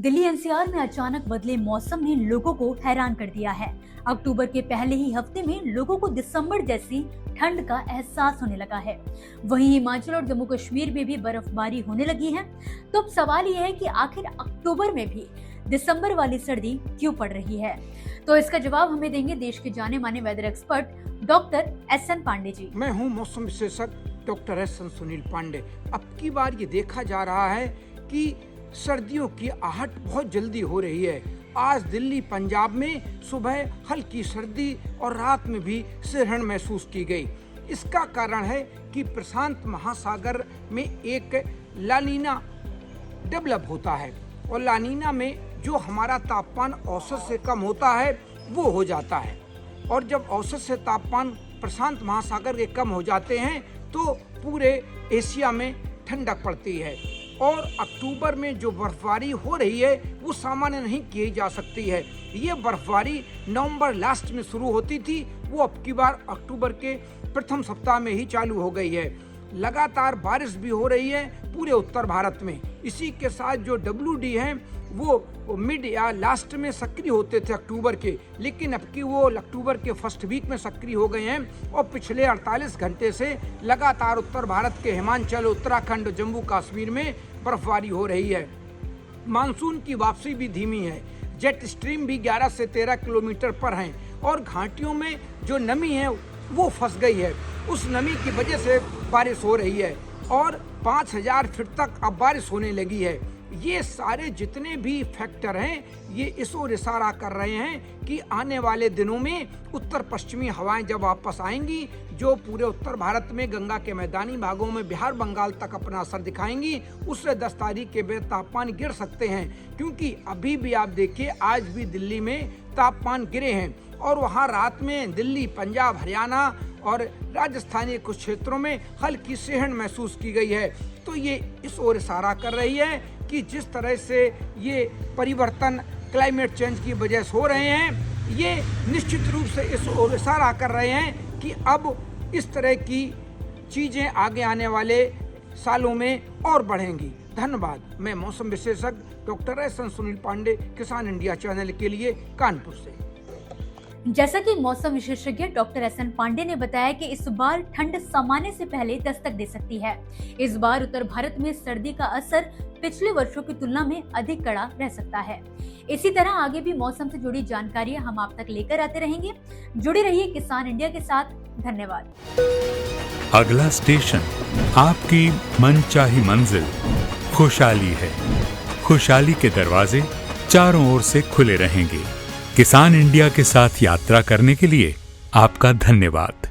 Delhi NCR में अचानक बदले मौसम ने लोगों को हैरान कर दिया है। अक्टूबर के पहले ही हफ्ते में लोगों को दिसंबर जैसी ठंड का एहसास होने लगा है। वहीं हिमाचल और जम्मू कश्मीर में भी बर्फबारी होने लगी है। तो अब सवाल यह है कि आखिर अक्टूबर में भी दिसंबर वाली सर्दी क्यों पड़ रही है? तो इसका जवाब हमें देंगे देश के जाने माने weather expert doctor S N. Pandey ji. मैं हूं मौसम विशेषज्ञ डॉक्टर एस.एन. सुनील पांडे। अब की बार ये देखा जा रहा है कि सर्दियों की आहट बहुत जल्दी हो रही है। आज दिल्ली पंजाब में सुबह हल्की सर्दी और रात में भी सिरहन महसूस की गई। इसका कारण है कि प्रशांत महासागर में एक लानीना डेवलप होता है और लानीना में जो हमारा तापमान औसत से कम होता है वो हो जाता है, और जब औसत से तापमान प्रशांत महासागर के कम हो जाते हैं तो पूरे एशिया में ठंडक पड़ती है। और अक्टूबर में जो बर्फबारी हो रही है वो सामान्य नहीं की जा सकती है। ये बर्फबारी नवंबर लास्ट में शुरू होती थी, वो अब की बार अक्टूबर के प्रथम सप्ताह में ही चालू हो गई है। लगातार बारिश भी हो रही है पूरे उत्तर भारत में। इसी के साथ जो WD हैं वो मिड या लास्ट में सक्रिय होते थे अक्टूबर के, लेकिन अब की वो अक्टूबर के फर्स्ट वीक में सक्रिय हो गए हैं और पिछले 48 घंटे से लगातार उत्तर भारत के हिमाचल, उत्तराखंड, जम्मू कश्मीर में बर्फबारी हो रही है। मानसून की वापसी भी धीमी है। जेट स्ट्रीम भी 11 से 13 किलोमीटर पर हैं और घाटियों में जो नमी है वो फंस गई है। उस नमी की वजह से बारिश हो रही है और 5000 फीट तक अब बारिश होने लगी है। ये सारे जितने भी फैक्टर हैं ये इस ओर इशारा कर रहे हैं कि आने वाले दिनों में उत्तर पश्चिमी हवाएं जब वापस आएंगी, जो पूरे उत्तर भारत में गंगा के मैदानी भागों में बिहार बंगाल तक अपना असर दिखाएंगी, उससे 10 तारीख के बाद तापमान गिर सकते हैं। क्योंकि अभी भी आप देखिए आज भी दिल्ली में तापमान गिरे हैं और वहाँ रात में दिल्ली, पंजाब, हरियाणा और राजस्थान के कुछ क्षेत्रों में हल्की सिहन महसूस की गई है। तो ये इस ओर इशारा कर रही है कि जिस तरह से ये परिवर्तन क्लाइमेट चेंज की वजह से हो रहे हैं, ये निश्चित रूप से इस ओर इशारा कर रहे हैं कि अब इस तरह की चीज़ें आगे आने वाले सालों में और बढ़ेंगी। धन्यवाद। मैं मौसम विशेषज्ञ डॉक्टर एस.एन. सुनील पांडे, किसान इंडिया चैनल के लिए कानपुर से। जैसा कि मौसम विशेषज्ञ डॉक्टर एस.एन. पांडे ने बताया कि इस बार ठंड सामान्य से पहले दस्तक दे सकती है। इस बार उत्तर भारत में सर्दी का असर पिछले वर्षों की तुलना में अधिक कड़ा रह सकता है। इसी तरह आगे भी मौसम से जुड़ी जानकारियां हम आप तक लेकर आते रहेंगे। जुड़े रहिए किसान इंडिया के साथ। धन्यवाद। अगला स्टेशन आपकी मनचाही मंजिल खुशहाली है। खुशहाली के दरवाजे चारों ओर से खुले रहेंगे। किसान इंडिया के साथ यात्रा करने के लिए आपका धन्यवाद।